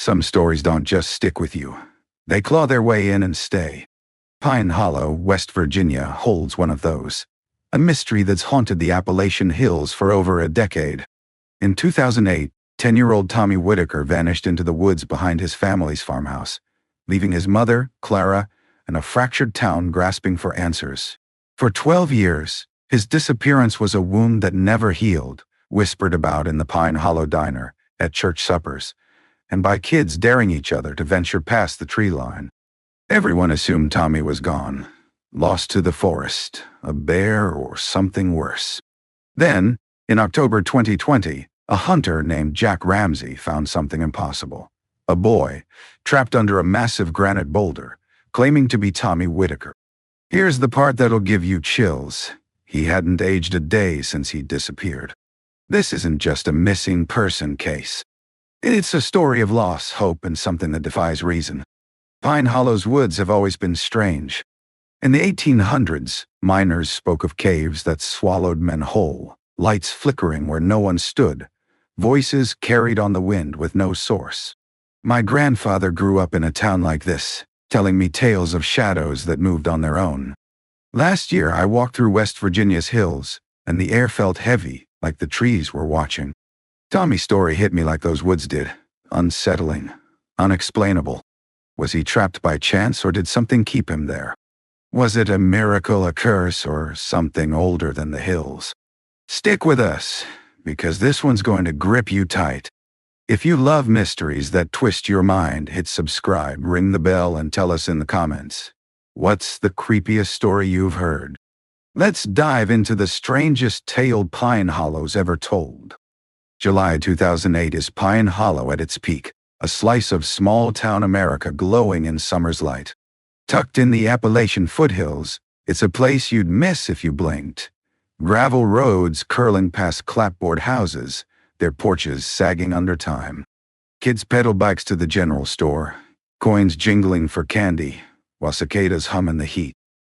Some stories don't just stick with you. They claw their way in and stay. Pine Hollow, West Virginia, holds one of those. A mystery that's haunted the Appalachian Hills for over a decade. In 2008, 10-year-old Tommy Whitaker vanished into the woods behind his family's farmhouse, leaving his mother, Clara, and a fractured town grasping for answers. For 12 years, his disappearance was a wound that never healed, whispered about in the Pine Hollow diner, at church suppers, and by kids daring each other to venture past the tree line. Everyone assumed Tommy was gone, lost to the forest, a bear, or something worse. Then, in October 2020, a hunter named Jack Ramsey found something impossible. A boy, trapped under a massive granite boulder, claiming to be Tommy Whitaker. Here's the part that'll give you chills. He hadn't aged a day since he disappeared. This isn't just a missing person case. It's a story of loss, hope, and something that defies reason. Pine Hollow's woods have always been strange. In the 1800s, miners spoke of caves that swallowed men whole, lights flickering where no one stood, voices carried on the wind with no source. My grandfather grew up in a town like this, telling me tales of shadows that moved on their own. Last year, I walked through West Virginia's hills, and the air felt heavy, like the trees were watching. Tommy's story hit me like those woods did, unsettling, unexplainable. Was he trapped by chance, or did something keep him there? Was it a miracle, a curse, or something older than the hills? Stick with us, because this one's going to grip you tight. If you love mysteries that twist your mind, hit subscribe, ring the bell, and tell us in the comments. What's the creepiest story you've heard? Let's dive into the strangest tale Pine Hollow's ever told. July 2008 is Pine Hollow at its peak, a slice of small-town America glowing in summer's light. Tucked in the Appalachian foothills, it's a place you'd miss if you blinked. Gravel roads curling past clapboard houses, their porches sagging under time. Kids pedal bikes to the general store, coins jingling for candy, while cicadas hum in the heat.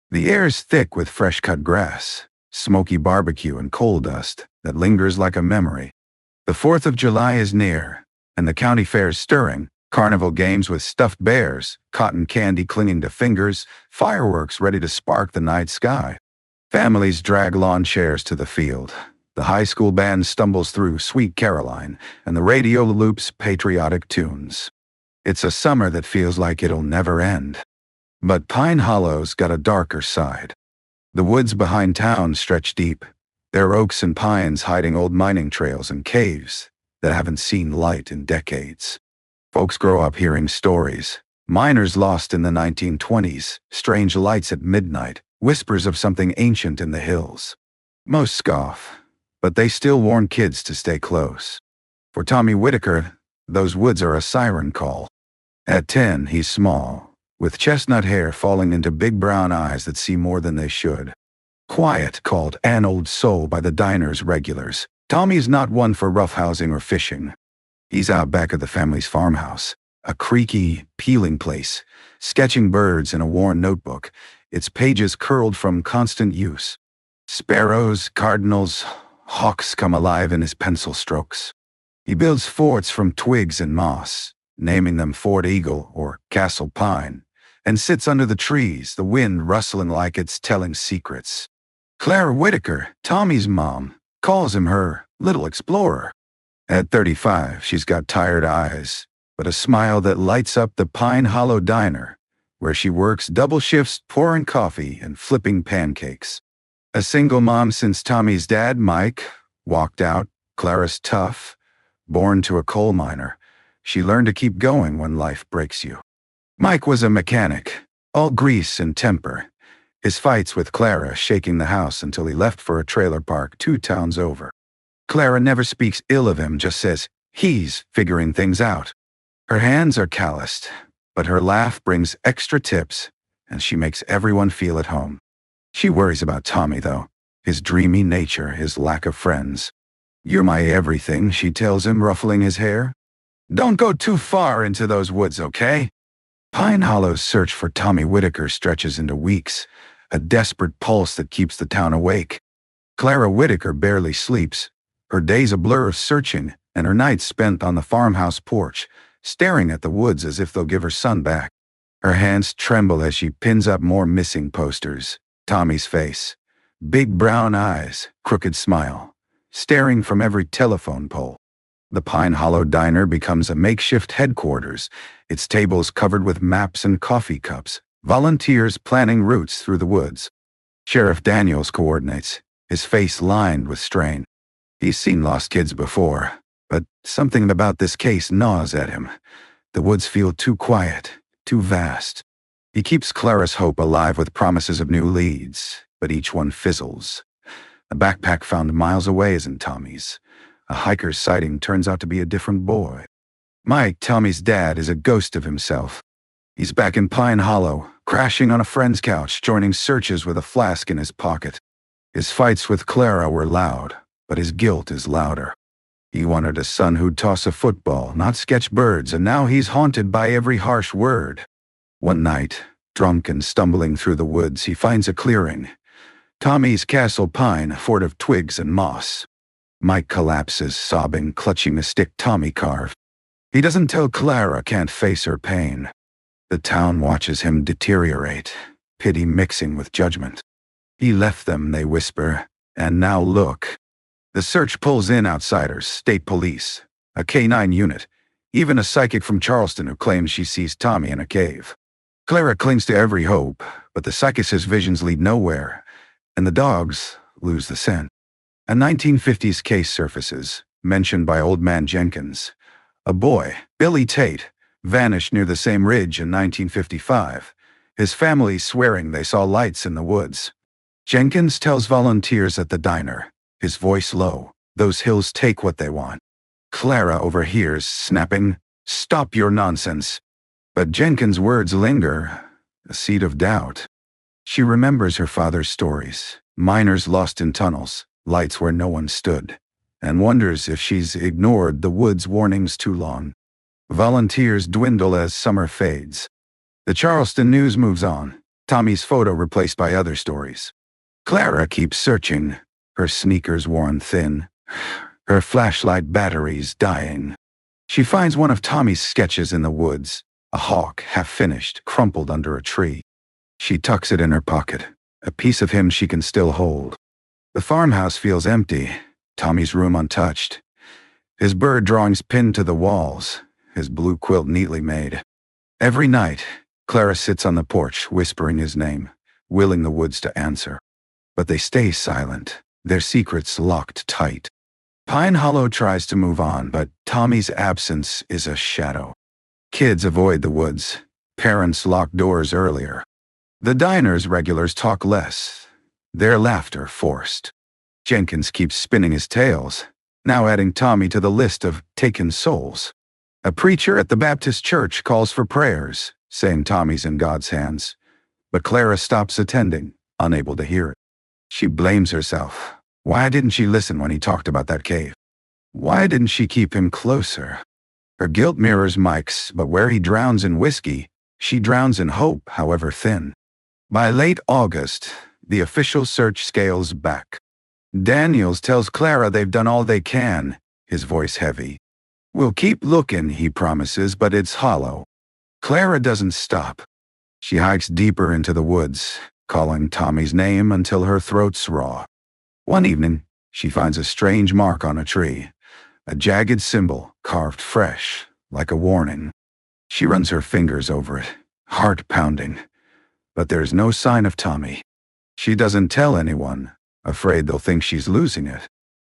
The air's thick with fresh-cut grass, smoky barbecue and coal dust that lingers like a memory. The 4th of July is near, and the county fair's stirring. Carnival games with stuffed bears, cotton candy clinging to fingers, fireworks ready to spark the night sky. Families drag lawn chairs to the field. The high school band stumbles through Sweet Caroline, and the radio loops patriotic tunes. It's a summer that feels like it'll never end. But Pine Hollow's got a darker side. The woods behind town stretch deep. There are oaks and pines hiding old mining trails and caves that haven't seen light in decades. Folks grow up hearing stories. Miners lost in the 1920s, strange lights at midnight, whispers of something ancient in the hills. Most scoff, but they still warn kids to stay close. For Tommy Whitaker, those woods are a siren call. At 10, he's small, with chestnut hair falling into big brown eyes that see more than they should. Quiet, called an old soul by the diner's regulars, Tommy's not one for roughhousing or fishing. He's out back of the family's farmhouse, a creaky, peeling place, sketching birds in a worn notebook, its pages curled from constant use. Sparrows, cardinals, hawks come alive in his pencil strokes. He builds forts from twigs and moss, naming them Fort Eagle or Castle Pine, and sits under the trees, the wind rustling like it's telling secrets. Clara Whitaker, Tommy's mom, calls him her little explorer. At 35, she's got tired eyes, but a smile that lights up the Pine Hollow diner, where she works double shifts pouring coffee and flipping pancakes. A single mom since Tommy's dad, Mike, walked out. Clara's tough, born to a coal miner. She learned to keep going when life breaks you. Mike was a mechanic, all grease and temper, his fights with Clara shaking the house until he left for a trailer park 2 towns over. Clara never speaks ill of him, just says he's figuring things out. Her hands are calloused, but her laugh brings extra tips, and she makes everyone feel at home. She worries about Tommy, though, his dreamy nature, his lack of friends. "You're my everything," she tells him, ruffling his hair. "Don't go too far into those woods, okay?" Pine Hollow's search for Tommy Whitaker stretches into weeks, a desperate pulse that keeps the town awake. Clara Whitaker barely sleeps, her days a blur of searching, and her nights spent on the farmhouse porch, staring at the woods as if they'll give her son back. Her hands tremble as she pins up more missing posters. Tommy's face. Big brown eyes, crooked smile, staring from every telephone pole. The Pine Hollow Diner becomes a makeshift headquarters, its tables covered with maps and coffee cups, volunteers planning routes through the woods. Sheriff Daniels coordinates, his face lined with strain. He's seen lost kids before, but something about this case gnaws at him. The woods feel too quiet, too vast. He keeps Clara's hope alive with promises of new leads, but each one fizzles. A backpack found miles away isn't Tommy's. A hiker's sighting turns out to be a different boy. Mike, Tommy's dad, is a ghost of himself. He's back in Pine Hollow, crashing on a friend's couch, joining searches with a flask in his pocket. His fights with Clara were loud, but his guilt is louder. He wanted a son who'd toss a football, not sketch birds, and now he's haunted by every harsh word. One night, drunk and stumbling through the woods, he finds a clearing. Tommy's Castle Pine, a fort of twigs and moss. Mike collapses, sobbing, clutching the stick Tommy carved. He doesn't tell Clara can't face her pain. The town watches him deteriorate, pity mixing with judgment. He left them, they whisper, and now look. The search pulls in outsiders, state police, a K-9 unit, even a psychic from Charleston who claims she sees Tommy in a cave. Clara clings to every hope, but the psychic's visions lead nowhere, and the dogs lose the scent. A 1950s case surfaces, mentioned by Old Man Jenkins. A boy, Billy Tate, vanished near the same ridge in 1955, his family swearing they saw lights in the woods. Jenkins tells volunteers at the diner, his voice low, those hills take what they want. Clara overhears, snapping, "Stop your nonsense." But Jenkins' words linger, a seed of doubt. She remembers her father's stories, miners lost in tunnels, lights where no one stood, and wonders if she's ignored the woods' warnings too long. Volunteers dwindle as summer fades. The Charleston News moves on, Tommy's photo replaced by other stories. Clara keeps searching, her sneakers worn thin, her flashlight batteries dying. She finds one of Tommy's sketches in the woods, a hawk half-finished, crumpled under a tree. She tucks it in her pocket, a piece of him she can still hold. The farmhouse feels empty, Tommy's room untouched. His bird drawings pinned to the walls, his blue quilt neatly made. Every night, Clara sits on the porch, whispering his name, willing the woods to answer. But they stay silent, their secrets locked tight. Pine Hollow tries to move on, but Tommy's absence is a shadow. Kids avoid the woods. Parents lock doors earlier. The diner's regulars talk less, their laughter forced. Jenkins keeps spinning his tales, now adding Tommy to the list of taken souls. A preacher at the Baptist church calls for prayers, saying Tommy's in God's hands. But Clara stops attending, unable to hear it. She blames herself. Why didn't she listen when he talked about that cave? Why didn't she keep him closer? Her guilt mirrors Mike's, but where he drowns in whiskey, she drowns in hope, however thin. By late August, the official search scales back. Daniels tells Clara they've done all they can, his voice heavy. "We'll keep looking," he promises, but it's hollow. Clara doesn't stop. She hikes deeper into the woods, calling Tommy's name until her throat's raw. One evening, she finds a strange mark on a tree, a jagged symbol carved fresh, like a warning. She runs her fingers over it, heart pounding. But there's no sign of Tommy. She doesn't tell anyone, afraid they'll think she's losing it.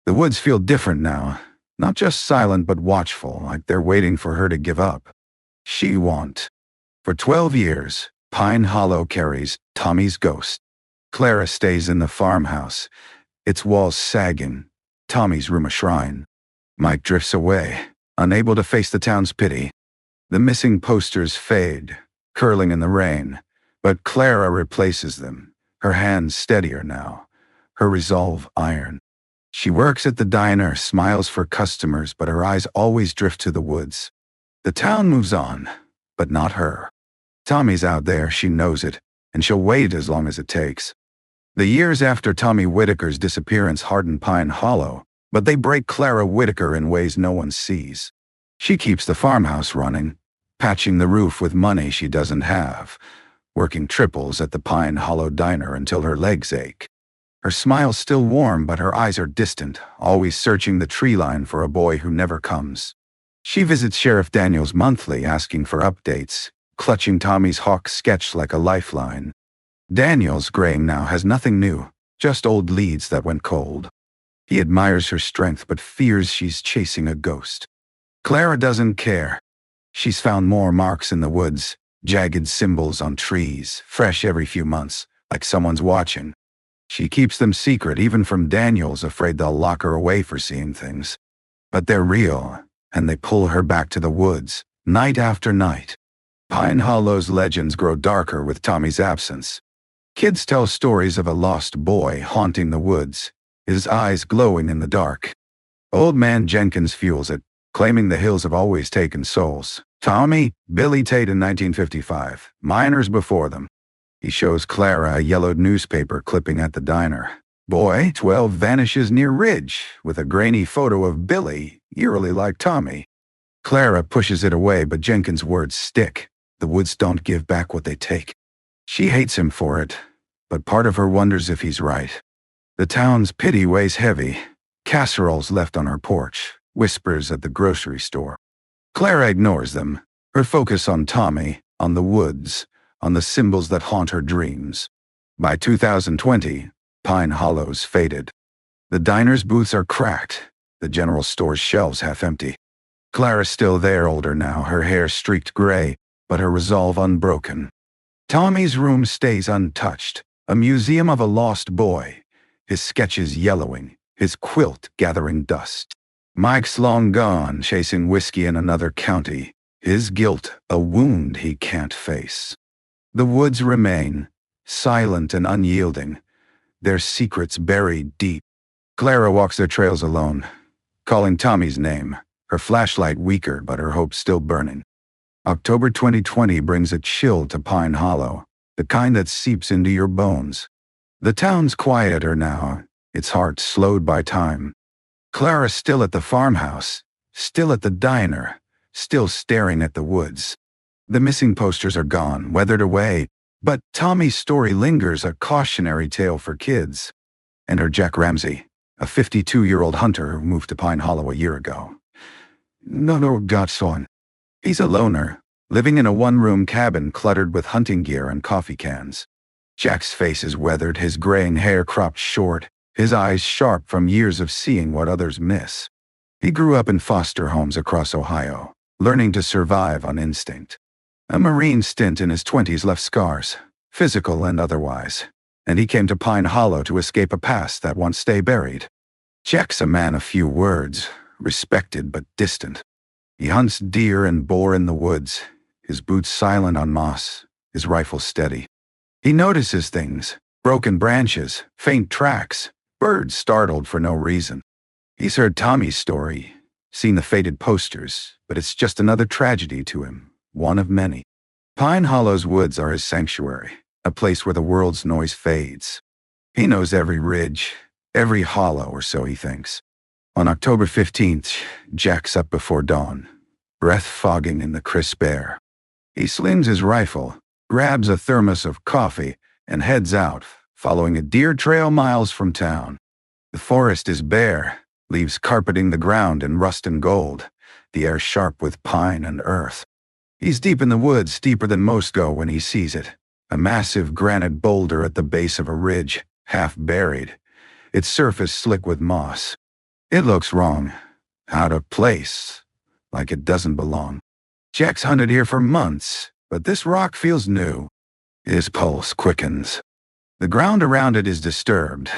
The woods feel different now, not just silent but watchful, like they're waiting for her to give up. She won't. For 12 years, Pine Hollow carries Tommy's ghost. Clara stays in the farmhouse, its walls sagging, Tommy's room a shrine. Mike drifts away, unable to face the town's pity. The missing posters fade, curling in the rain, but Clara replaces them, her hands steadier now, her resolve iron. She works at the diner, smiles for customers, but her eyes always drift to the woods. The town moves on, but not her. Tommy's out there, she knows it, and she'll wait as long as it takes. The years after Tommy Whitaker's disappearance harden Pine Hollow, but they break Clara Whitaker in ways no one sees. She keeps the farmhouse running, patching the roof with money she doesn't have, working triples at the Pine Hollow Diner until her legs ache. Her smile's still warm, but her eyes are distant, always searching the tree line for a boy who never comes. She visits Sheriff Daniels monthly, asking for updates, clutching Tommy's hawk sketch like a lifeline. Daniels, graying now, has nothing new, just old leads that went cold. He admires her strength but fears she's chasing a ghost. Clara doesn't care. She's found more marks in the woods, jagged symbols on trees, fresh every few months, like someone's watching. She keeps them secret even from Daniels, afraid they'll lock her away for seeing things. But they're real, and they pull her back to the woods, night after night. Pine Hollow's legends grow darker with Tommy's absence. Kids tell stories of a lost boy haunting the woods, his eyes glowing in the dark. Old Man Jenkins fuels it, claiming the hills have always taken souls. Tommy, Billy Tate in 1955, miners before them. He shows Clara a yellowed newspaper clipping at the diner. Boy 12 vanishes near Ridge, with a grainy photo of Billy, eerily like Tommy. Clara pushes it away, but Jenkins' words stick. The woods don't give back what they take. She hates him for it, but part of her wonders if he's right. The town's pity weighs heavy. Casseroles left on her porch, whispers at the grocery store. Clara ignores them, her focus on Tommy, on the woods, on the symbols that haunt her dreams. By 2020, Pine Hollow's faded. The diner's booths are cracked, the general store's shelves half empty. Clara's still there, older now, her hair streaked gray, but her resolve unbroken. Tommy's room stays untouched, a museum of a lost boy, his sketches yellowing, his quilt gathering dust. Mike's long gone, chasing whiskey in another county, his guilt a wound he can't face. The woods remain, silent and unyielding, their secrets buried deep. Clara walks their trails alone, calling Tommy's name, her flashlight weaker but her hope still burning. October 2020 brings a chill to Pine Hollow, the kind that seeps into your bones. The town's quieter now, its heart slowed by time. Clara's still at the farmhouse, still at the diner, still staring at the woods. The missing posters are gone, weathered away, but Tommy's story lingers, a cautionary tale for kids. Enter Jack Ramsey, a 52-year-old hunter who moved to Pine Hollow a year ago. No, Godson. He's a loner, living in a one-room cabin cluttered with hunting gear and coffee cans. Jack's face is weathered, his graying hair cropped short, his eyes sharp from years of seeing what others miss. He grew up in foster homes across Ohio, learning to survive on instinct. A Marine stint in his 20s left scars, physical and otherwise, and he came to Pine Hollow to escape a past that once stay buried. Jack's a man of few words, respected but distant. He hunts deer and boar in the woods, his boots silent on moss, his rifle steady. He notices things, broken branches, faint tracks, birds startled for no reason. He's heard Tommy's story, seen the faded posters, but it's just another tragedy to him, one of many. Pine Hollow's woods are his sanctuary, a place where the world's noise fades. He knows every ridge, every hollow, or so he thinks. On October 15th, Jack's up before dawn, breath fogging in the crisp air. He slings his rifle, grabs a thermos of coffee, and heads out, following a deer trail miles from town. The forest is bare, leaves carpeting the ground in rust and gold, the air sharp with pine and earth. He's deep in the woods, deeper than most go when he sees it. A massive granite boulder at the base of a ridge, half buried, its surface slick with moss. It looks wrong, out of place, like it doesn't belong. Jack's hunted here for months, but this rock feels new. His pulse quickens. The ground around it is disturbed.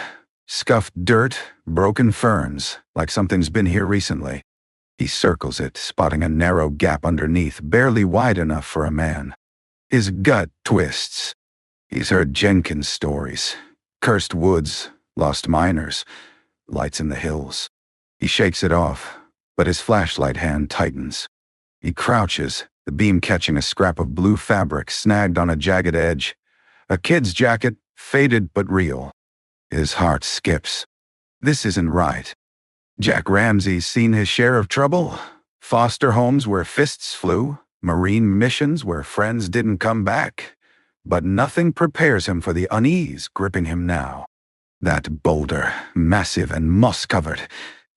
Scuffed dirt, broken ferns, like something's been here recently. He circles it, spotting a narrow gap underneath, barely wide enough for a man. His gut twists. He's heard Jenkins' stories. Cursed woods, lost miners, lights in the hills. He shakes it off, but his flashlight hand tightens. He crouches, the beam catching a scrap of blue fabric snagged on a jagged edge. A kid's jacket, faded but real. His heart skips. This isn't right. Jack Ramsey's seen his share of trouble. Foster homes where fists flew, marine missions where friends didn't come back. But nothing prepares him for the unease gripping him now. That boulder, massive and moss-covered,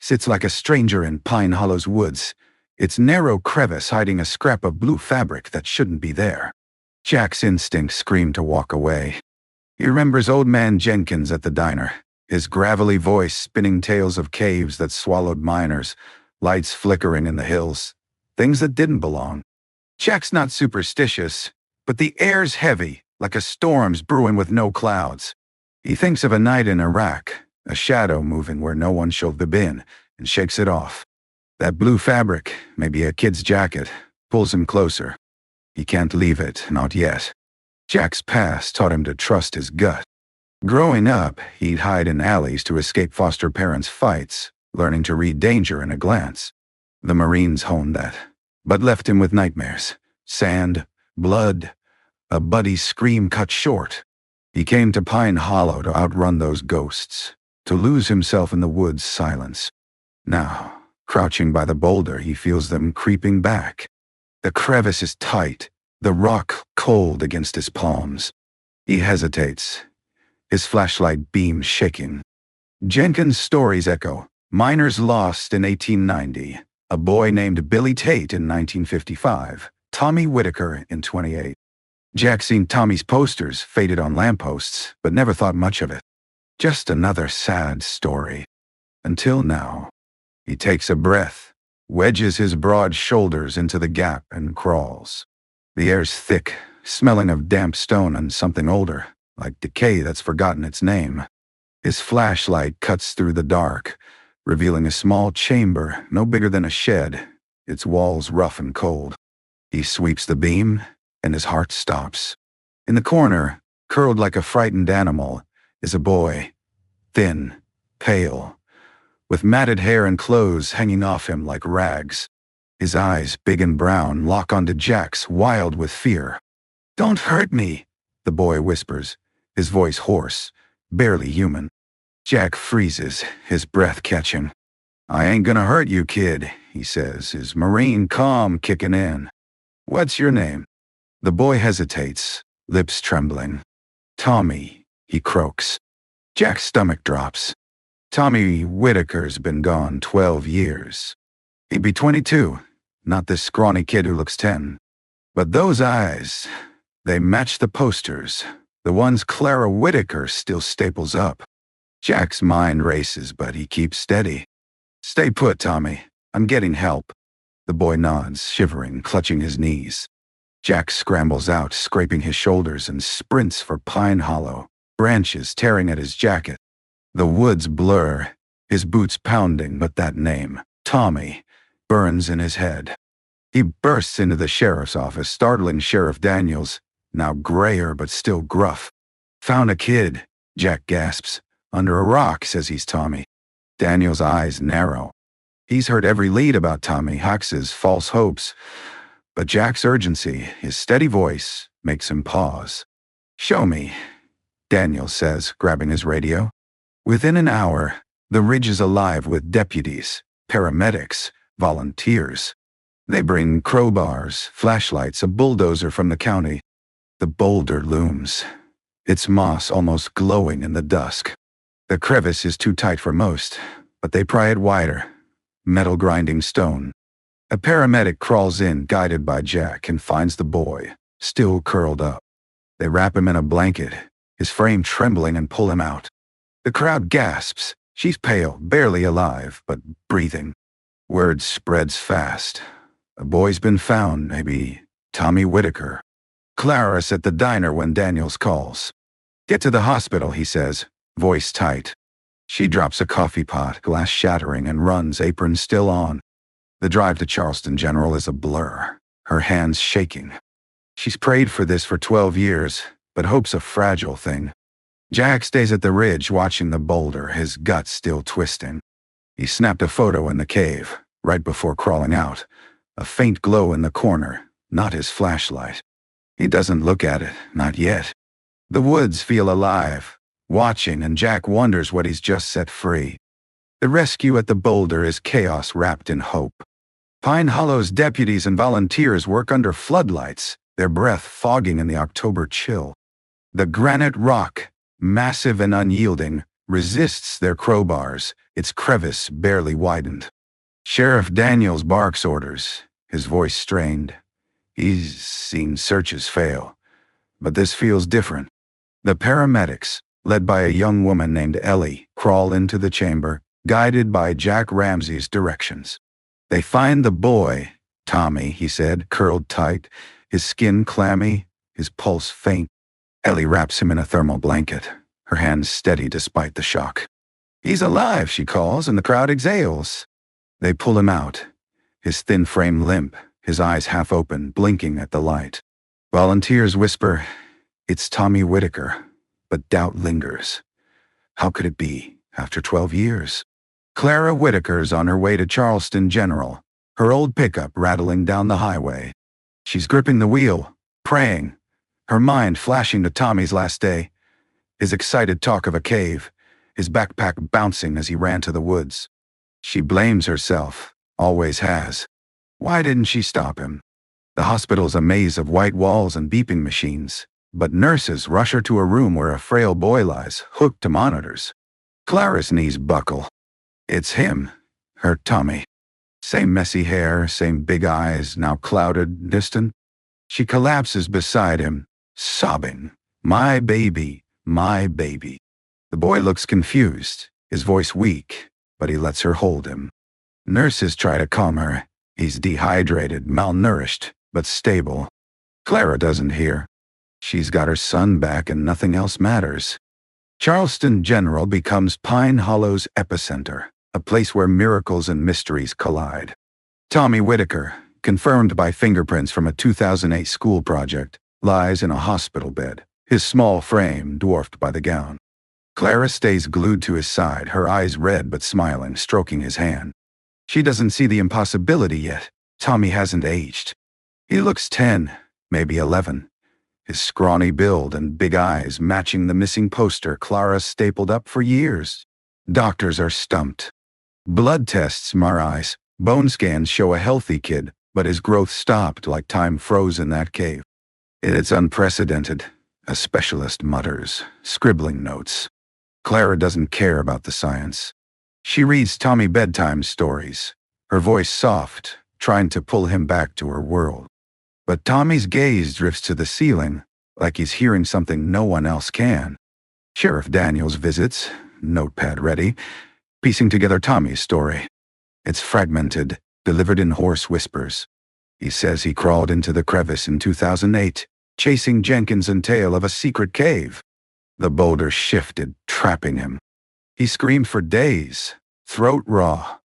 sits like a stranger in Pine Hollow's woods, its narrow crevice hiding a scrap of blue fabric that shouldn't be there. Jack's instinct screamed to walk away. He remembers old man Jenkins at the diner, his gravelly voice spinning tales of caves that swallowed miners, lights flickering in the hills, things that didn't belong. Jack's not superstitious, but the air's heavy, like a storm's brewing with no clouds. He thinks of a night in Iraq, a shadow moving where no one should have been, and shakes it off. That blue fabric, maybe a kid's jacket, pulls him closer. He can't leave it, not yet. Jack's past taught him to trust his gut. Growing up, he'd hide in alleys to escape foster parents' fights, learning to read danger in a glance. The Marines honed that, but left him with nightmares. Sand, blood, a buddy's scream cut short. He came to Pine Hollow to outrun those ghosts, to lose himself in the woods' silence. Now, crouching by the boulder, he feels them creeping back. The crevice is tight, the rock cold against his palms. He hesitates, his flashlight beam shaking. Jenkins' stories echo. Miners lost in 1890, a boy named Billy Tate in 1955, Tommy Whitaker in 28. Jack seen Tommy's posters faded on lampposts, but never thought much of it. Just another sad story. Until now. He takes a breath, wedges his broad shoulders into the gap and crawls. The air's thick, smelling of damp stone and something older, like decay that's forgotten its name. His flashlight cuts through the dark, revealing a small chamber no bigger than a shed, its walls rough and cold. He sweeps the beam, and his heart stops. In the corner, curled like a frightened animal, is a boy, thin, pale, with matted hair and clothes hanging off him like rags. His eyes, big and brown, lock onto Jack's, wild with fear. "Don't hurt me," the boy whispers, his voice hoarse, barely human. Jack freezes, his breath catching. "I ain't gonna hurt you, kid," he says, his Marine calm kicking in. "What's your name?" The boy hesitates, lips trembling. "Tommy," he croaks. Jack's stomach drops. Tommy Whitaker's been gone 12 years. He'd be 22, not this scrawny kid who looks 10. But those eyes, they match the posters, the ones Clara Whitaker still staples up. Jack's mind races, but he keeps steady. "Stay put, Tommy. I'm getting help." The boy nods, shivering, clutching his knees. Jack scrambles out, scraping his shoulders, and sprints for Pine Hollow, branches tearing at his jacket. The woods blur, his boots pounding, but that name, Tommy, burns in his head. He bursts into the sheriff's office, startling Sheriff Daniels, now grayer but still gruff. "Found a kid," Jack gasps. "Under a rock," says he's Tommy. Daniel's eyes narrow. He's heard every lead about Tommy Hux's false hopes, but Jack's urgency, his steady voice, makes him pause. "Show me," Daniel says, grabbing his radio. Within an hour, the ridge is alive with deputies, paramedics, volunteers. They bring crowbars, flashlights, a bulldozer from the county. The boulder looms, its moss almost glowing in the dusk. The crevice is too tight for most, but they pry it wider. Metal grinding stone. A paramedic crawls in, guided by Jack, and finds the boy, still curled up. They wrap him in a blanket, his frame trembling, and pull him out. The crowd gasps. She's pale, barely alive, but breathing. Word spreads fast. A boy's been found, maybe Tommy Whitaker. Clara's at the diner when Daniels calls. "Get to the hospital," he says, voice tight. She drops a coffee pot, glass shattering, and runs, apron still on. The drive to Charleston General is a blur, her hands shaking. She's prayed for this for 12 years, but hope's a fragile thing. Jack stays at the ridge watching the boulder, his gut still twisting. He snapped a photo in the cave, right before crawling out. A faint glow in the corner, not his flashlight. He doesn't look at it, not yet. The woods feel alive, watching, and Jack wonders what he's just set free. The rescue at the boulder is chaos wrapped in hope. Pine Hollow's deputies and volunteers work under floodlights, their breath fogging in the October chill. The granite rock, massive and unyielding, resists their crowbars, its crevice barely widened. Sheriff Daniels barks orders, his voice strained. He's seen searches fail, but this feels different. The paramedics, led by a young woman named Ellie, crawl into the chamber, guided by Jack Ramsey's directions. They find the boy, Tommy, he said, curled tight, his skin clammy, his pulse faint. Ellie wraps him in a thermal blanket, her hands steady despite the shock. He's alive, she calls, and the crowd exhales. They pull him out, his thin frame limp, his eyes half open, blinking at the light. Volunteers whisper, "It's Tommy Whitaker," but doubt lingers. How could it be, after 12 years? Clara Whitaker's on her way to Charleston General, her old pickup rattling down the highway. She's gripping the wheel, praying, her mind flashing to Tommy's last day, his excited talk of a cave, his backpack bouncing as he ran to the woods. She blames herself, always has. Why didn't she stop him? The hospital's a maze of white walls and beeping machines, but nurses rush her to a room where a frail boy lies, hooked to monitors. Clara's knees buckle. It's him, her Tommy. Same messy hair, same big eyes, now clouded, distant. She collapses beside him, sobbing, "My baby, my baby." The boy looks confused, his voice weak, but he lets her hold him. Nurses try to calm her. He's dehydrated, malnourished, but stable. Clara doesn't hear. She's got her son back and nothing else matters. Charleston General becomes Pine Hollow's epicenter, a place where miracles and mysteries collide. Tommy Whitaker, confirmed by fingerprints from a 2008 school project, lies in a hospital bed, his small frame dwarfed by the gown. Clara stays glued to his side, her eyes red but smiling, stroking his hand. She doesn't see the impossibility yet. Tommy hasn't aged. He looks 10, maybe 11. His scrawny build and big eyes matching the missing poster Clara stapled up for years. Doctors are stumped. Blood tests mar eyes. Bone scans show a healthy kid, but his growth stopped like time froze in that cave. It's unprecedented, a specialist mutters, scribbling notes. Clara doesn't care about the science. She reads Tommy bedtime stories, her voice soft, trying to pull him back to her world. But Tommy's gaze drifts to the ceiling, like he's hearing something no one else can. Sheriff Daniels visits, notepad ready, piecing together Tommy's story. It's fragmented, delivered in hoarse whispers. He says he crawled into the crevice in 2008, chasing Jenkins and tale of a secret cave. The boulder shifted, trapping him. He screamed for days, throat raw.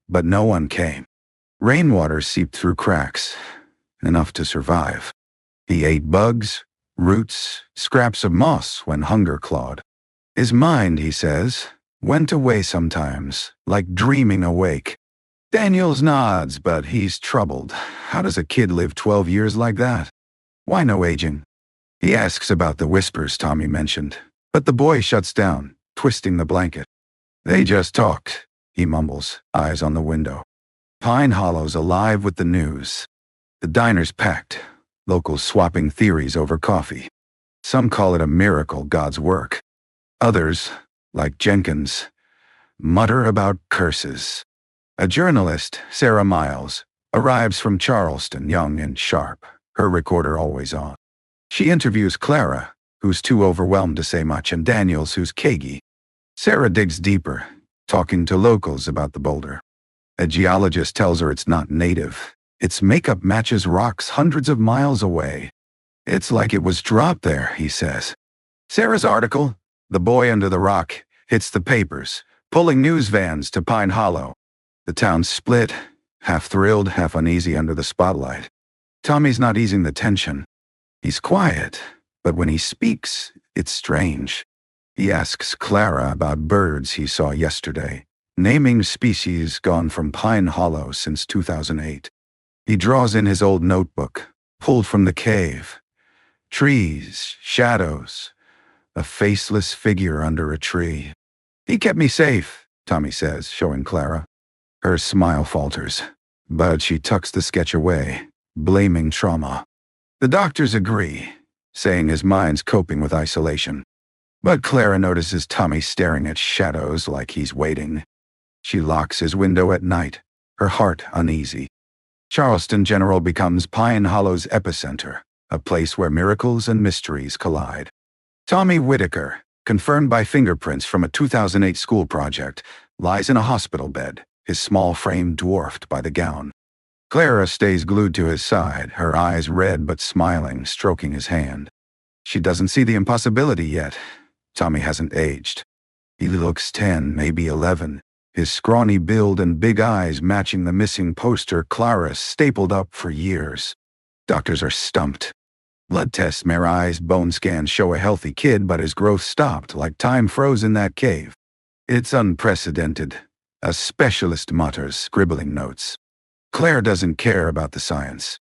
But no one came. Rainwater seeped through cracks, enough to survive. He ate bugs, roots, scraps of moss when hunger clawed. His mind, he says, went away sometimes, like dreaming awake. Daniels nods, but he's troubled. How does a kid live 12 years like that? Why no aging? He asks about the whispers Tommy mentioned, but the boy shuts down, twisting the blanket. They just talked, he mumbles, eyes on the window. Pine Hollow's alive with the news. The diner's packed, locals swapping theories over coffee. Some call it a miracle, God's work. Others, like Jenkins, mutter about curses. A journalist, Sarah Miles, arrives from Charleston, young and sharp, her recorder always on. She interviews Clara, who's too overwhelmed to say much, and Daniels, who's cagey. Sarah digs deeper, talking to locals about the boulder. A geologist tells her it's not native. Its makeup matches rocks hundreds of miles away. It's like it was dropped there, he says. Sarah's article, "The Boy Under the Rock," hits the papers, pulling news vans to Pine Hollow. The town's split, half thrilled, half uneasy under the spotlight. Tommy's not easing the tension. He's quiet, but when he speaks, it's strange. He asks Clara about birds he saw yesterday, naming species gone from Pine Hollow since 2008. He draws in his old notebook, pulled from the cave. Trees, shadows, a faceless figure under a tree. "He kept me safe," Tommy says, showing Clara. Her smile falters. But she tucks the sketch away, blaming trauma. The doctors agree, saying his mind's coping with isolation. But Clara notices Tommy staring at shadows like he's waiting. She locks his window at night, her heart uneasy. Charleston General becomes Pine Hollow's epicenter, a place where miracles and mysteries collide. Tommy Whitaker, confirmed by fingerprints from a 2008 school project, lies in a hospital bed, his small frame dwarfed by the gown. Clara stays glued to his side, her eyes red but smiling, stroking his hand. She doesn't see the impossibility yet. Tommy hasn't aged. He looks 10, maybe 11, his scrawny build and big eyes matching the missing poster Clara stapled up for years. Doctors are stumped. Blood tests, MRIs, bone scans show a healthy kid, but his growth stopped like time froze in that cave. It's unprecedented, a specialist mutters, scribbling notes. Claire doesn't care about the science.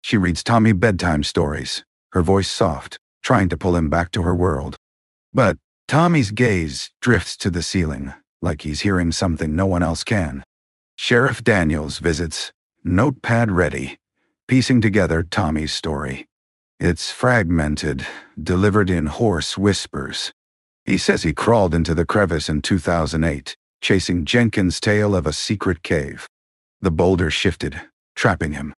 She reads Tommy bedtime stories, her voice soft, trying to pull him back to her world. But Tommy's gaze drifts to the ceiling, like he's hearing something no one else can. Sheriff Daniels visits, notepad ready, piecing together Tommy's story. It's fragmented, delivered in hoarse whispers. He says he crawled into the crevice in 2008, chasing Jenkins' tale of a secret cave. The boulder shifted, trapping him.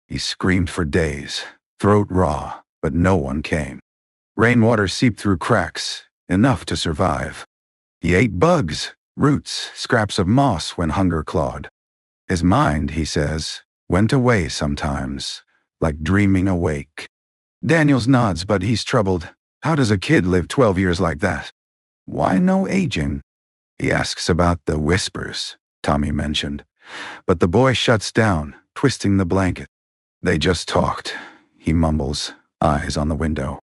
He screamed for days, throat raw, but no one came. Rainwater seeped through cracks, enough to survive. He ate bugs, roots, scraps of moss when hunger clawed. His mind, he says, went away sometimes, like dreaming awake. Daniels nods, but he's troubled. How does a kid live 12 years like that? Why no aging? He asks about the whispers Tommy mentioned, but the boy shuts down, twisting the blanket. They just talked, he mumbles, eyes on the window.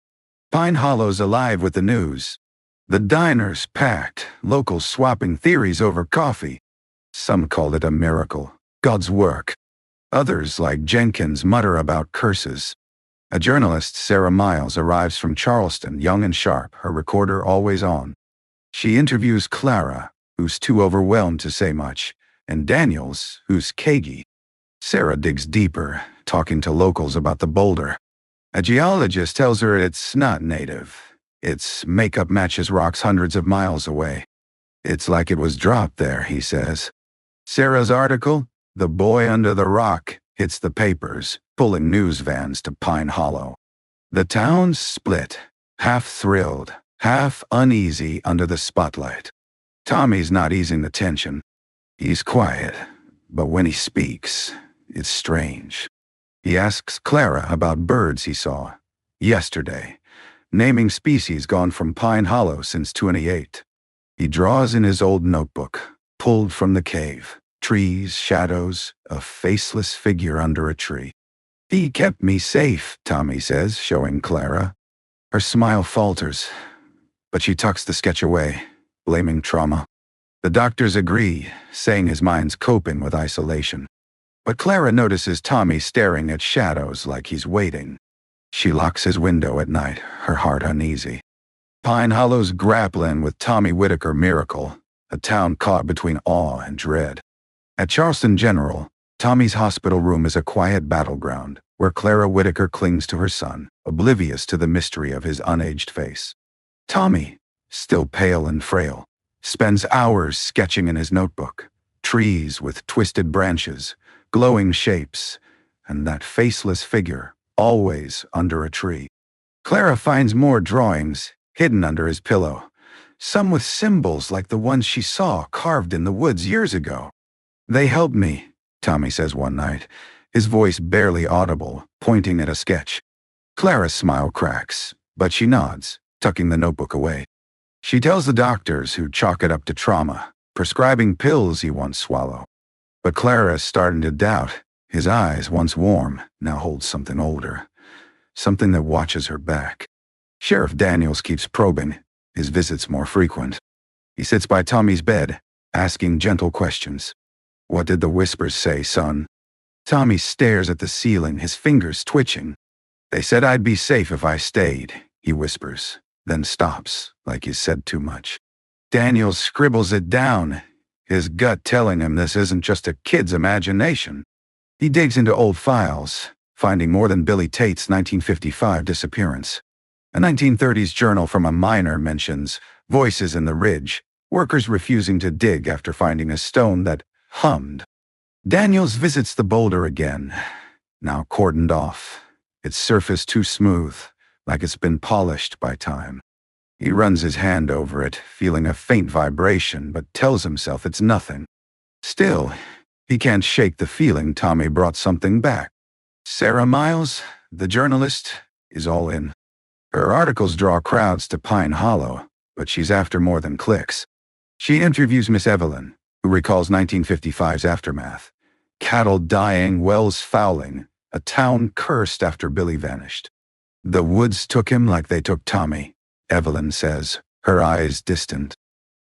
Pine Hollow's alive with the news. The diner's packed, locals swapping theories over coffee. Some call it a miracle, God's work. Others, like Jenkins, mutter about curses. A journalist, Sarah Miles, arrives from Charleston, young and sharp, her recorder always on. She interviews Clara, who's too overwhelmed to say much, and Daniels, who's cagey. Sarah digs deeper, talking to locals about the boulder. A geologist tells her it's not native. Its makeup matches rocks hundreds of miles away. It's like it was dropped there, he says. Sarah's article, The Boy Under the Rock, hits the papers, pulling news vans to Pine Hollow. The town's split, half thrilled, half uneasy under the spotlight. Tommy's not easing the tension. He's quiet, but when he speaks, it's strange. He asks Clara about birds he saw yesterday, naming species gone from Pine Hollow since 28. He draws in his old notebook, pulled from the cave. Trees, shadows, a faceless figure under a tree. He kept me safe, Tommy says, showing Clara. Her smile falters, but she tucks the sketch away, blaming trauma. The doctors agree, saying his mind's coping with isolation. But Clara notices Tommy staring at shadows like he's waiting. She locks his window at night, her heart uneasy. Pine Hollow's grappling with Tommy Whitaker miracle, a town caught between awe and dread. At Charleston General, Tommy's hospital room is a quiet battleground where Clara Whitaker clings to her son, oblivious to the mystery of his unaged face. Tommy, still pale and frail, spends hours sketching in his notebook, trees with twisted branches, glowing shapes, and that faceless figure, always under a tree. Clara finds more drawings hidden under his pillow, some with symbols like the ones she saw carved in the woods years ago. They helped me, Tommy says one night, his voice barely audible, pointing at a sketch. Clara's smile cracks, but she nods, tucking the notebook away. She tells the doctors who chalk it up to trauma, prescribing pills he once swallowed. But Clara is starting to doubt. His eyes, once warm, now hold something older, something that watches her back. Sheriff Daniels keeps probing, his visits more frequent. He sits by Tommy's bed, asking gentle questions. What did the whispers say, son? Tommy stares at the ceiling, his fingers twitching. They said I'd be safe if I stayed, he whispers, then stops, like he's said too much. Daniels scribbles it down, his gut telling him this isn't just a kid's imagination. He digs into old files, finding more than Billy Tate's 1955 disappearance. A 1930s journal from a miner mentions voices in the ridge, workers refusing to dig after finding a stone that hummed. Daniels visits the boulder again, now cordoned off, its surface too smooth, like it's been polished by time. He runs his hand over it, feeling a faint vibration, but tells himself it's nothing. Still, he can't shake the feeling Tommy brought something back. Sarah Miles, the journalist, is all in. Her articles draw crowds to Pine Hollow, but she's after more than clicks. She interviews Miss Evelyn, who recalls 1955's aftermath. Cattle dying, wells fouling, a town cursed after Billy vanished. The woods took him like they took Tommy, Evelyn says, her eyes distant.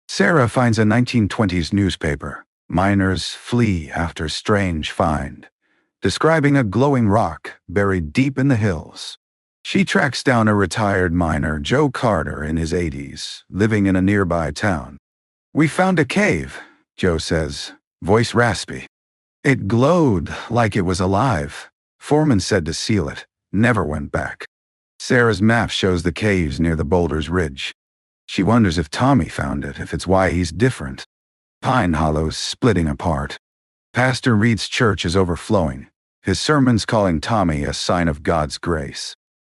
Sarah finds a 1920s newspaper, Miners Flee After Strange Find, describing a glowing rock buried deep in the hills. She tracks down a retired miner, Joe Carter, in his 80s, living in a nearby town. "We found a cave," Joe says, voice raspy. "It glowed like it was alive. Foreman said to seal it, never went back." Sarah's map shows the caves near the boulder's ridge. She wonders if Tommy found it, if it's why he's different. Pine Hollow's splitting apart. Pastor Reed's church is overflowing, his sermons calling Tommy a sign of God's grace.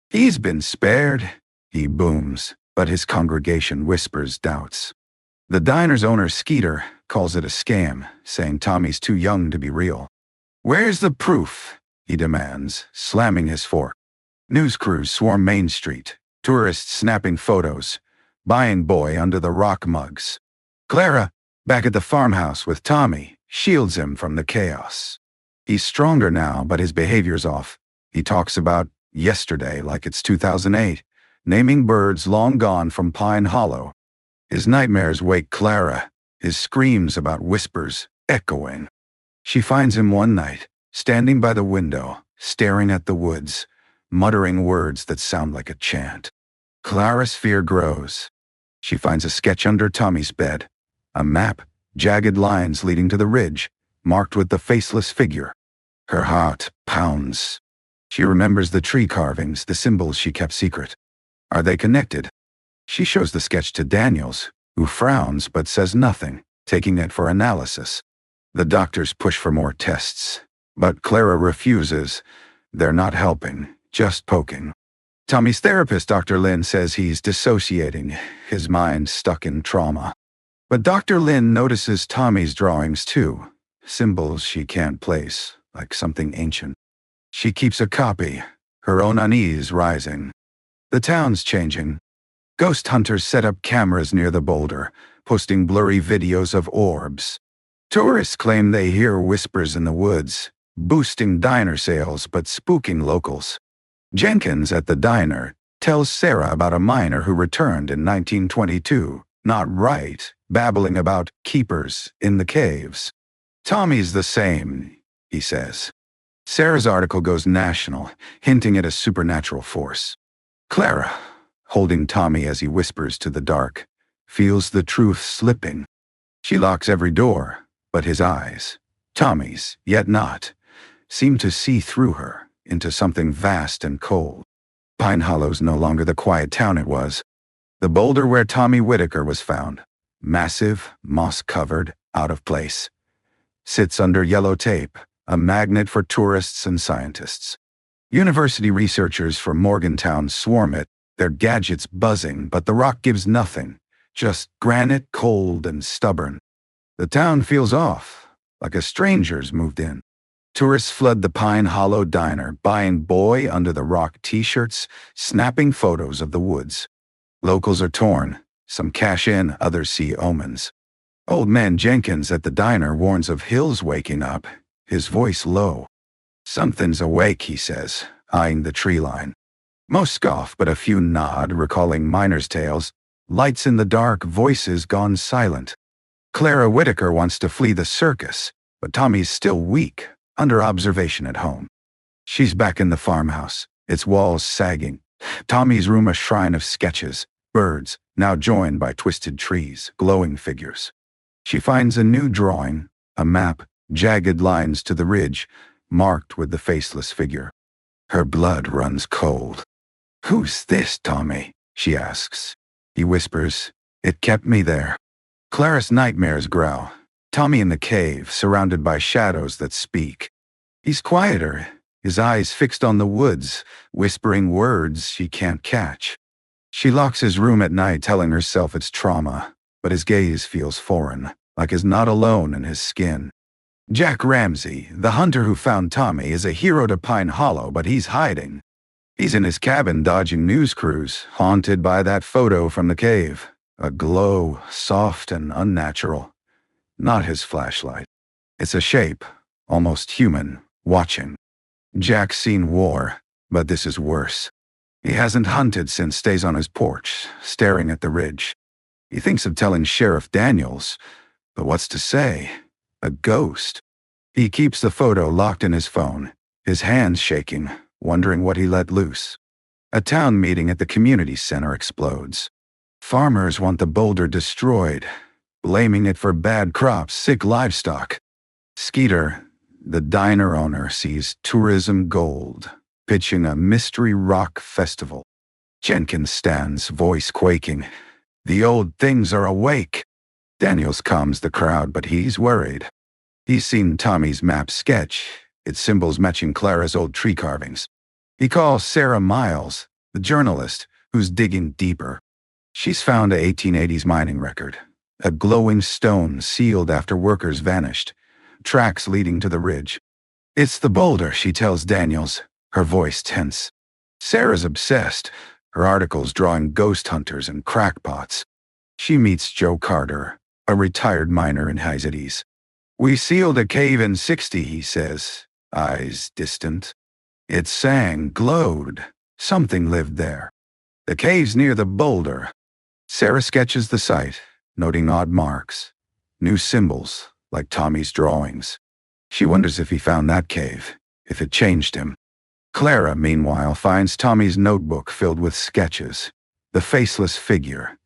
"He's been spared," he booms, but his congregation whispers doubts. The diner's owner, Skeeter, calls it a scam, saying Tommy's too young to be real. "Where's the proof?" he demands, slamming his fork. News crews swarm Main Street, tourists snapping photos, buying boy under the rock mugs. Clara, back at the farmhouse with Tommy, shields him from the chaos. He's stronger now, but his behavior's off. He talks about yesterday like it's 2008, naming birds long gone from Pine Hollow. His nightmares wake Clara, his screams about whispers echoing. She finds him one night, standing by the window, staring at the woods, muttering words that sound like a chant. Clara's fear grows. She finds a sketch under Tommy's bed, a map, jagged lines leading to the ridge, marked with the faceless figure. Her heart pounds. She remembers the tree carvings, the symbols she kept secret. Are they connected? She shows the sketch to Daniels, who frowns but says nothing, taking it for analysis. The doctors push for more tests, but Clara refuses. They're not helping, just poking. Tommy's therapist, Dr. Lynn, says he's dissociating, his mind stuck in trauma. But Dr. Lynn notices Tommy's drawings too, symbols she can't place, like something ancient. She keeps a copy, her own unease rising. The town's changing. Ghost hunters set up cameras near the boulder, posting blurry videos of orbs. Tourists claim they hear whispers in the woods, boosting diner sales but spooking locals. Jenkins at the diner tells Sarah about a miner who returned in 1922, not right, babbling about keepers in the caves. "Tommy's the same," he says. Sarah's article goes national, hinting at a supernatural force. Clara, holding Tommy as he whispers to the dark, feels the truth slipping. She locks every door, but his eyes, Tommy's, yet not, seem to see through her, into something vast and cold. Pine Hollow's no longer the quiet town it was. The boulder where Tommy Whitaker was found, massive, moss-covered, out of place, sits under yellow tape, a magnet for tourists and scientists. University researchers from Morgantown swarm it, their gadgets buzzing, but the rock gives nothing, just granite, cold and stubborn. The town feels off, like a stranger's moved in. Tourists flood the Pine Hollow diner, buying boy under the rock t-shirts, snapping photos of the woods. Locals are torn. Some cash in, others see omens. Old man Jenkins at the diner warns of hills waking up, his voice low. "Something's awake," he says, eyeing the tree line. Most scoff, but a few nod, recalling miners' tales. Lights in the dark, voices gone silent. Clara Whitaker wants to flee the circus, but Tommy's still weak, under observation at home. She's back in the farmhouse, its walls sagging. Tommy's room a shrine of sketches, birds, now joined by twisted trees, glowing figures. She finds a new drawing, a map, jagged lines to the ridge, marked with the faceless figure. Her blood runs cold. "Who's this, Tommy?" she asks. He whispers, "It kept me there." Clara's nightmares growl. Tommy in the cave, surrounded by shadows that speak. He's quieter, his eyes fixed on the woods, whispering words she can't catch. She locks his room at night, telling herself it's trauma, but his gaze feels foreign, like he's not alone in his skin. Jack Ramsey, the hunter who found Tommy, is a hero to Pine Hollow, but he's hiding. He's in his cabin dodging news crews, haunted by that photo from the cave. A glow, soft and unnatural. Not his flashlight. It's a shape, almost human, watching. Jack's seen war, but this is worse. He hasn't hunted since stays on his porch, staring at the ridge. He thinks of telling Sheriff Daniels, but what's to say? A ghost. He keeps the photo locked in his phone, his hands shaking, wondering what he let loose. A town meeting at the community center explodes. Farmers want the boulder destroyed, blaming it for bad crops, sick livestock. Skeeter, the diner owner, sees tourism gold, pitching a mystery rock festival. Jenkins stands, voice quaking. The old things are awake. Daniels calms the crowd, but he's worried. He's seen Tommy's map sketch, its symbols matching Clara's old tree carvings. He calls Sarah Miles, the journalist, who's digging deeper. She's found a 1880s mining record, a glowing stone sealed after workers vanished, tracks leading to the ridge. "It's the boulder," she tells Daniels, her voice tense. Sarah's obsessed, her articles drawing ghost hunters and crackpots. She meets Joe Carter, a retired miner in Hyzades. "We sealed a cave in '60, he says, eyes distant. It sang, glowed. Something lived there. The cave's near the boulder." Sarah sketches the site, noting odd marks, new symbols, like Tommy's drawings. She wonders if he found that cave, if it changed him. Clara, meanwhile, finds Tommy's notebook filled with sketches, the faceless figure,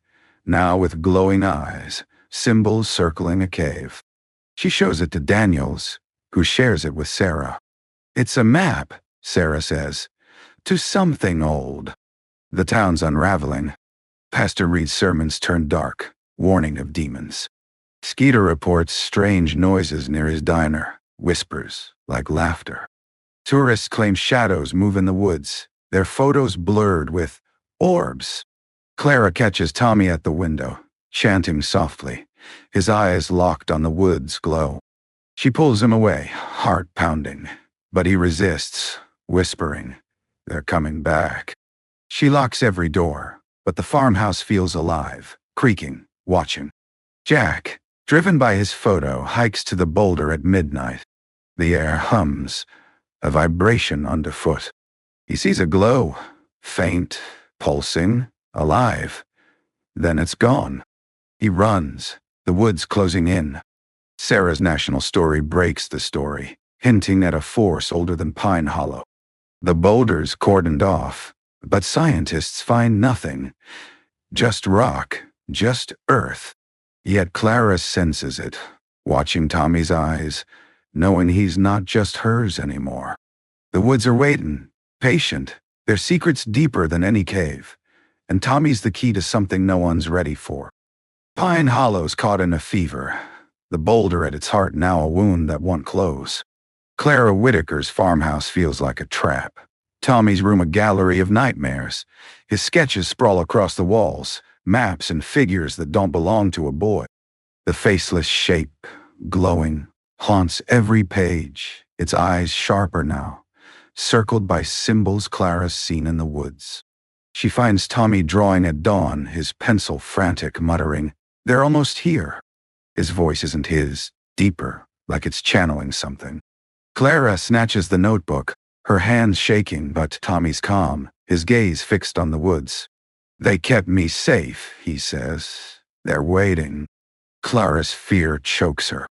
now with glowing eyes, symbols circling a cave. She shows it to Daniels, who shares it with Sarah. "It's a map," Sarah says, "to something old." The town's unraveling. Pastor Reed's sermons turn dark, warning of demons. Skeeter reports strange noises near his diner, whispers, like laughter. Tourists claim shadows move in the woods, their photos blurred with orbs. Clara catches Tommy at the window, chanting softly, his eyes locked on the wood's glow. She pulls him away, heart pounding, but he resists, whispering, "They're coming back." She locks every door, but the farmhouse feels alive, creaking, watching. Jack, driven by his photo, hikes to the boulder at midnight. The air hums, a vibration underfoot. He sees a glow, faint, pulsing, alive. Then it's gone. He runs, the woods closing in. Sarah's national story breaks the story, hinting at a force older than Pine Hollow. The boulder's cordoned off, but scientists find nothing. Just rock, just earth. Yet Clara senses it, watching Tommy's eyes, knowing he's not just hers anymore. The woods are waiting, patient, their secrets deeper than any cave, and Tommy's the key to something no one's ready for. Pine Hollow's caught in a fever, the boulder at its heart now a wound that won't close. Clara Whitaker's farmhouse feels like a trap. Tommy's room a gallery of nightmares. His sketches sprawl across the walls, maps and figures that don't belong to a boy. The faceless shape, glowing, haunts every page, its eyes sharper now, circled by symbols Clara's seen in the woods. She finds Tommy drawing at dawn, his pencil frantic, muttering, "They're almost here." His voice isn't his, deeper, like it's channeling something. Clara snatches the notebook, her hands shaking, but Tommy's calm, his gaze fixed on the woods. "They kept me safe," he says. "They're waiting." Clara's fear chokes her.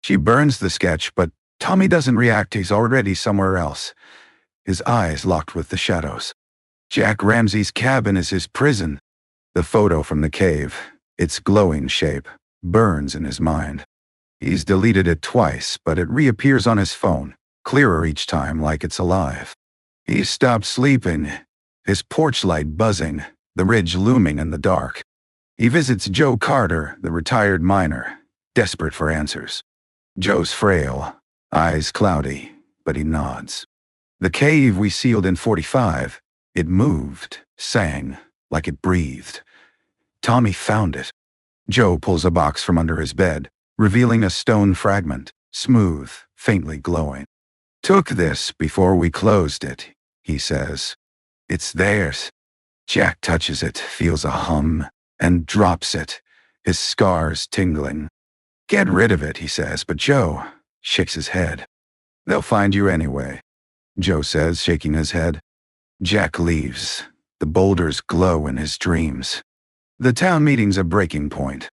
She burns the sketch, but Tommy doesn't react. He's already somewhere else, his eyes locked with the shadows. Jack Ramsey's cabin is his prison. The photo from the cave, its glowing shape, burns in his mind. He's deleted it twice, but it reappears on his phone, clearer each time like it's alive. He stopped sleeping, his porch light buzzing, the ridge looming in the dark. He visits Joe Carter, the retired miner, desperate for answers. Joe's frail, eyes cloudy, but he nods. The cave we sealed in 45, it moved, sang, like it breathed. Tommy found it. Joe pulls a box from under his bed, revealing a stone fragment, smooth, faintly glowing. "Took this before we closed it," he says. "It's theirs." Jack touches it, feels a hum, and drops it, his scars tingling. "Get rid of it," he says, but Joe shakes his head. "They'll find you anyway," Joe says, shaking his head. Jack leaves. The boulders glow in his dreams. The town meeting's a breaking point.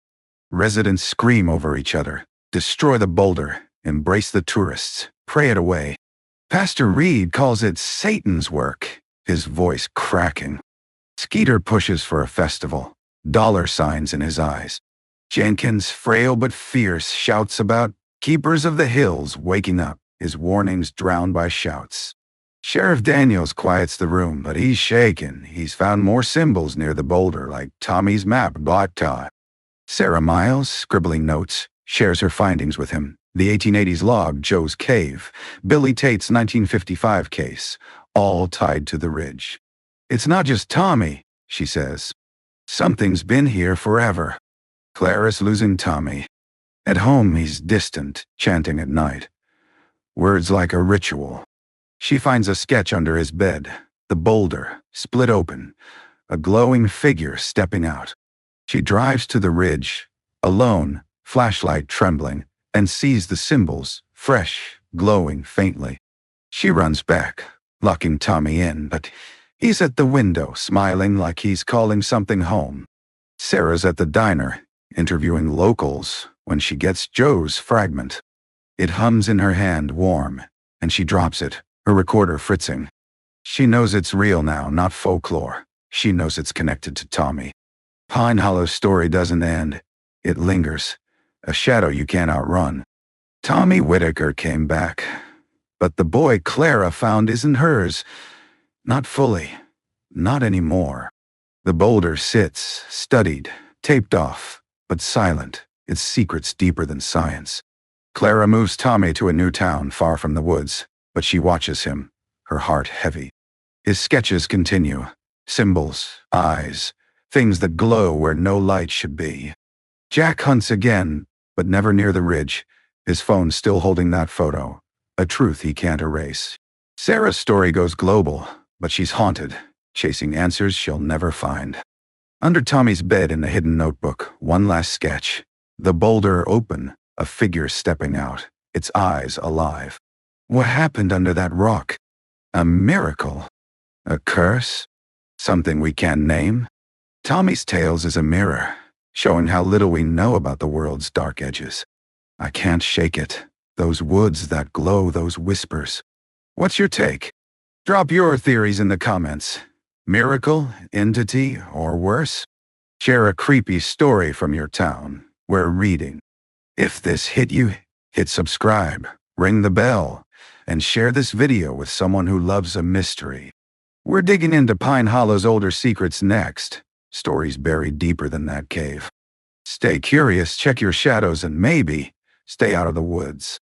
Residents scream over each other, destroy the boulder, embrace the tourists, pray it away. Pastor Reed calls it Satan's work, his voice cracking. Skeeter pushes for a festival, dollar signs in his eyes. Jenkins, frail but fierce, shouts about keepers of the hills waking up, his warnings drowned by shouts. Sheriff Daniels quiets the room, but he's shaken. He's found more symbols near the boulder, like Tommy's map got taught. Sarah Miles, scribbling notes, shares her findings with him. The 1880s log, Joe's cave, Billy Tate's 1955 case, all tied to the ridge. "It's not just Tommy," she says. "Something's been here forever." Clara's losing Tommy. At home, he's distant, chanting at night. Words like a ritual. She finds a sketch under his bed, the boulder, split open, a glowing figure stepping out. She drives to the ridge, alone, flashlight trembling, and sees the symbols, fresh, glowing faintly. She runs back, locking Tommy in, but he's at the window, smiling like he's calling something home. Sarah's at the diner, interviewing locals, when she gets Joe's fragment. It hums in her hand, warm, and she drops it, her recorder fritzing. She knows it's real now, not folklore. She knows it's connected to Tommy. Pine Hollow's story doesn't end. It lingers, a shadow you can't outrun. Tommy Whitaker came back, but the boy Clara found isn't hers. Not fully. Not anymore. The boulder sits, studied, taped off, but silent, its secrets deeper than science. Clara moves Tommy to a new town far from the woods, but she watches him, her heart heavy. His sketches continue. Symbols, eyes, things that glow where no light should be. Jack hunts again, but never near the ridge, his phone still holding that photo, a truth he can't erase. Sarah's story goes global, but she's haunted, chasing answers she'll never find. Under Tommy's bed in the hidden notebook, one last sketch. The boulder open, a figure stepping out, its eyes alive. What happened under that rock? A miracle? A curse? Something we can't name? Tommy's Tales is a mirror, showing how little we know about the world's dark edges. I can't shake it. Those woods that glow, those whispers. What's your take? Drop your theories in the comments. Miracle, entity, or worse? Share a creepy story from your town. We're reading. If this hit you, hit subscribe, ring the bell, and share this video with someone who loves a mystery. We're digging into Pine Hollow's older secrets next. Stories buried deeper than that cave. Stay curious, check your shadows, and maybe stay out of the woods.